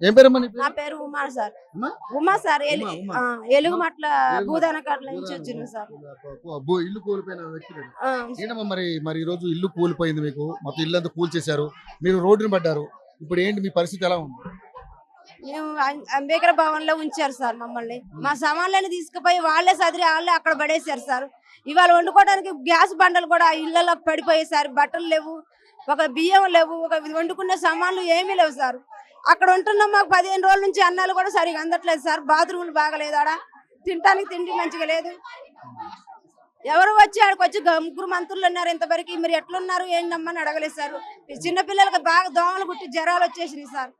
ఏం పేరమ్మా నీ నా పేరు? పేరు ఉమా సార్. ఉమా? ఉమా సార్ ఉమా, ఉమా. ఎలుగుమట్ల ఎలుగుమట్ల. భూదానకట్ల నుంచి వచ్చిన సార్. ఇల్లు కూలిపోయిన వ్యక్తి మీరు. ఆ, ఏంటమ్మా మరి ఈ రోజు ఇల్లు కూలిపోయింది, మీకు మొత్తం ఇల్లు అంతా కూల్చేశారు, మీరు రోడ్డున పడ్డారు. ఇప్పుడు ఏంటి మీ పరిస్థితి ఎలా ఉంది? మేము అంబేద్కర్ భవన్ లో ఉంచారు సార్ మమ్మల్ని. మా సామాన్లని తీసుకుపోయి వాళ్ళే సదిరి వాళ్ళే అక్కడ పడేశారు సార్. ఇవాళ వండుకోవడానికి గ్యాస్ బండలు కూడా ఇళ్లలో పడిపోయేసారు. బట్టలు లేవు, ఒక బియ్యం లేవు, ఒక వండుకునే సామాన్లు ఏమీ లేవు సార్. అక్కడ ఉంటున్నాం. మాకు 15 రోజుల నుంచి అన్నాలు కూడా సరిగా అందట్లేదు సార్. బాత్రూమ్లు బాగలేదు, ఆడ తినడానికి తిండి మంచిగా లేదు. ఎవరు వచ్చి ఆడికి వచ్చి 3 మంత్రులు ఉన్నారు ఇంతవరకు. మీరు ఎట్లున్నారు ఏంటమ్మని అడగలేదు సార్. చిన్నపిల్లలకి బాగా దోమలు కుట్టి జ్వరాలు వచ్చేసినాయి సార్.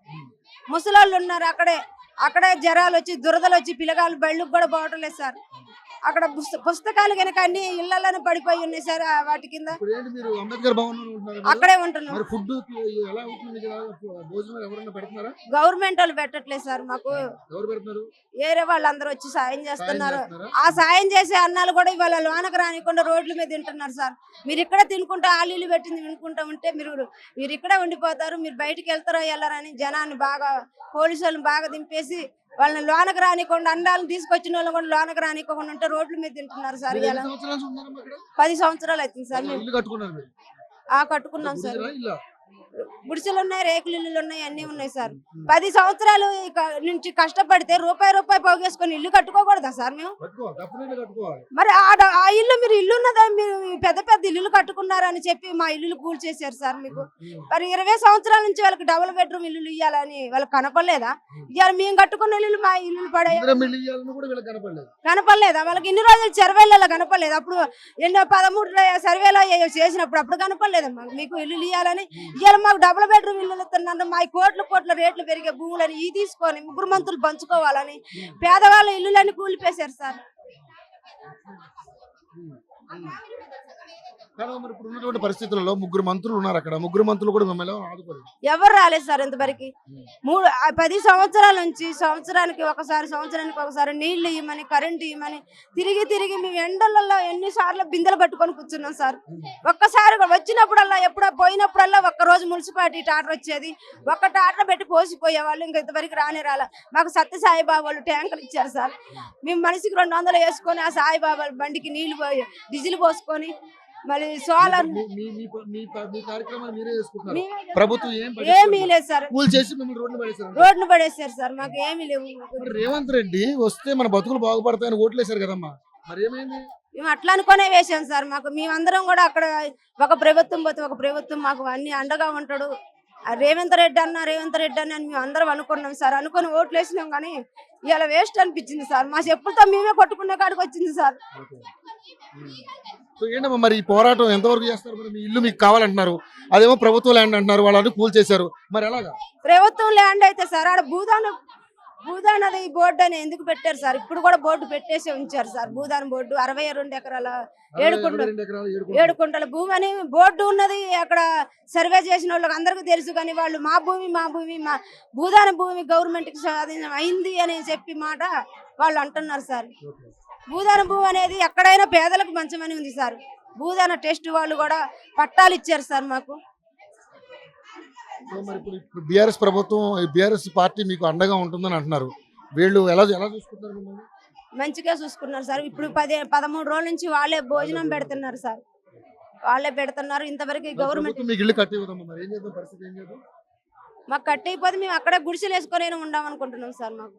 ముసలాళ్ళు ఉన్నారు అక్కడే జ్వరాలు వచ్చి దురదలు వచ్చి పిల్లగాళ్ళు బళ్ళకు కూడా పోవటం లేదు సార్. అక్కడ పుస్తకాలు కనుక అన్ని ఇళ్లలోనే పడిపోయి ఉన్నాయి సార్. వాటి కింద ఇప్పుడు ఏంటి మీరు అంబేద్కర్ భవన్ లో ఉంటున్నారు కదా? అక్కడే ఉంటున్నాం. మరి ఫుడ్ ఎలా అవుతుంది కదా? భోజనం ఎవరైనా పెడుతున్నారా? గవర్నమెంట్ వాళ్ళు పెట్టట్లేదు సార్ మాకు. ఎవరు పెడుతున్నారు? ఏరే వాళ్ళందరూ వచ్చి సాయం చేస్తున్నారు. చేస్తున్నారా? ఆ సాయం చేసే అన్నాలు కూడా ఇవాళ లోనకు రానికుండా రోడ్ల మీద తింటున్నారు సార్. మీరు ఇక్కడ తినుకుంటా ఆలీలు పెట్టింది వినుకుంటా ఉంటే మీరు ఇక్కడే ఉండిపోతారు. మీరు బయటికి వెళ్తారో వెళ్ళరని జనాన్ని బాగా పోలీసు వాళ్ళని బాగా దింపేసి వాళ్ళని లోనకు రానికుండా అన్నాలను తీసుకొచ్చిన వాళ్ళని కూడా లోనకు రానికుండా ఉంటే రోడ్ల మీద తింటున్నారు సార్. మీరు ఇవాళ ఎన్ని సంవత్సరాల నుంచి ఉంటున్నారమ్మా ఇక్కడ? 10 సంవత్సరాలు అవుతుంది సార్. మేము ఇల్లు కట్టుకున్నారు మీరు? కట్టుకున్నాం సార్. గుడిసెలా, ఇల్లా? గుడిసెలు ఉన్నాయి, రేకులు ఇల్లులు ఉన్నాయి, అన్ని ఉన్నాయి సార్. 10 సంవత్సరాలు నుంచి కష్టపడితే రూపాయి పోగేసుకొని ఇల్లు కట్టుకోకూడదా సార్ మేము? కట్టుకో, డెఫినెట్‌గా కట్టుకోవాలి. మరి ఆ ఇల్లు మీరు ఇల్లు ఉన్నదా? మీరు పెద్ద పెద్ద ఇల్లులు కట్టుకున్నారని చెప్పి మా ఇల్లులు కూల్ చేశారు సార్ మీకు. మరి 20 సంవత్సరాల నుంచి వాళ్ళకి డబుల్ బెడ్రూమ్ ఇల్లులు ఇవ్వాలని వాళ్ళకి కనపడలేదా? ఇవాళ మేము కట్టుకున్న ఇల్లు మా ఇల్లులు పడే ఇందిరా మిల్లు ఇయ్యాలని కూడా వీళ్ళకి కనపడలేదు. కనపడలేదా? వాళ్ళకి ఇన్ని రోజులు సర్వేలలో కనపడలేదు. అప్పుడు ఎన్నో 13 సర్వేలో చేసినప్పుడు అప్పుడు కనపడలేదమ్మా మీకు ఇల్లు ఇవ్వాలని. ఇవాళ మాకు డబుల్ బెడ్రూమ్ ఇల్లు ఇస్తున్నారు. మా కోట్ల రేట్లు పెరిగే భూములని ఇవి తీసుకొని 3 మంతులు పంచుకోవాలని పేదవాళ్ళ ఇల్లులని కూలిపేశారు సార్. కానీ మరి ఇప్పుడు ఉన్నటువంటి పరిస్థితుల్లో 3 మంత్రులు ఉన్నారు అక్కడ. 3 మంత్రులు కూడా మిమ్మల్ని ఆదుకోలేదు. ఎవరు రాలేదు సార్ ఇంతవరకు. 10 సంవత్సరాల నుంచి సంవత్సరానికి ఒకసారి నీళ్లు ఇవ్వమని, కరెంటు ఇవ్వమని తిరిగి మేము ఎండలలో ఎన్నిసార్లు బిందెలు పట్టుకొని కూర్చున్నాం సార్. ఒక్కసారి వచ్చినప్పుడల్లా ఎప్పుడో పోయినప్పుడల్లా ఒక్కరోజు మున్సిపాలిటీ టాటర్ వచ్చేది. ఒక్క టాటర్ పెట్టి పోసిపోయేవాళ్ళు. ఇంకా ఇంతవరకు రాలే. మాకు సత్య సాయిబాబా వాళ్ళు ట్యాంకర్ ఇచ్చారు సార్. మేము మనిషికి 200 వేసుకొని ఆ సాయిబాబా బండికి నీళ్లు డీజిల్ పోసుకొని మళ్ళీ సోలార్ కార్యక్రమాలు మీరే చేసుకుంటున్నారు. ప్రభుత్వం ఏమీ లేదు సార్. రోడ్ను పడేశారు సార్. మాకు ఏమీ లేవు. రేవంత్ రెడ్డి వస్తే మన బతుకులు బాగుపడతాయని ఓట్లేశారు కదమ్మా, మరి ఏమైంది? మేము అట్లా అనుకునే వేసాం సార్. మేమందరం కూడా అక్కడ ఒక ప్రభుత్వం పోతే ఒక ప్రభుత్వం మాకు అన్ని అండగా ఉంటాడు. రేవంత్ రెడ్డి అన్న అని మేము అందరం అనుకున్నాం సార్. అనుకుని ఓట్లు వేసినాం కానీ ఇలా వేస్ట్ అనిపించింది సార్. మా చెప్పులతో మేమే కొట్టుకునే కాడికి వచ్చింది సార్. ఏంటమ్మా మరి ఈ పోరాటం ఎంతవరకు చేస్తారు? మరి మీ ఇల్లు మీకు కావాలంటున్నారు, అదేమో ప్రభుత్వ ల్యాండ్ అంటున్నారు, వాళ్ళని కూల్ చేశారు, మరి ఎలాగా? ప్రభుత్వం ల్యాండ్ అయితే సార్ ఆడ భూదానది బోర్డు అని ఎందుకు పెట్టారు సార్? ఇప్పుడు కూడా బోర్డు పెట్టేసి ఉంచారు సార్. భూదాన బోర్డు 62 ఎకరాల 7 కుంటల భూమి అని బోర్డు ఉన్నది. అక్కడ సర్వే చేసిన వాళ్ళకి అందరికీ తెలుసు. కానీ వాళ్ళు మా భూదాన భూమి గవర్నమెంట్ కి స్వాధీనం అయింది అని చెప్పి మాట వాళ్ళు అంటున్నారు సార్. భూదాన భూమి అనేది ఎక్కడైనా పేదలకు మంచమని ఉంది సార్. భూదాన టెస్ట్ వాళ్ళు కూడా పట్టాలు ఇచ్చారు సార్ మాకు. మరి ఇప్పుడు బీఆర్ఎస్ ప్రభుత్వం, బీఆర్ఎస్ పార్టీ మీకు అండగా ఉంటుందని అంటున్నారు. వీళ్ళు ఎలా చూసుకుంటారు మిమ్మల్ని? మంచిగా చూసుకున్నారు సార్. ఇప్పుడు 13 రోజుల నుంచి వాళ్ళే భోజనం పెడుతున్నారు సార్. వాళ్ళే పెడుతున్నారు. ఇంతవరకు గవర్నమెంట్ మీకు ఇల్లు కట్టివ్వదమ్మా, మరి ఏం చేద్దాం? పరిస్థితి ఏం చేద్దాం? మాకు కట్టిపోతే మేము అక్కడే గుడిసెలు వేసుకొని ఉండామనుకుంటున్నాం సార్. మాకు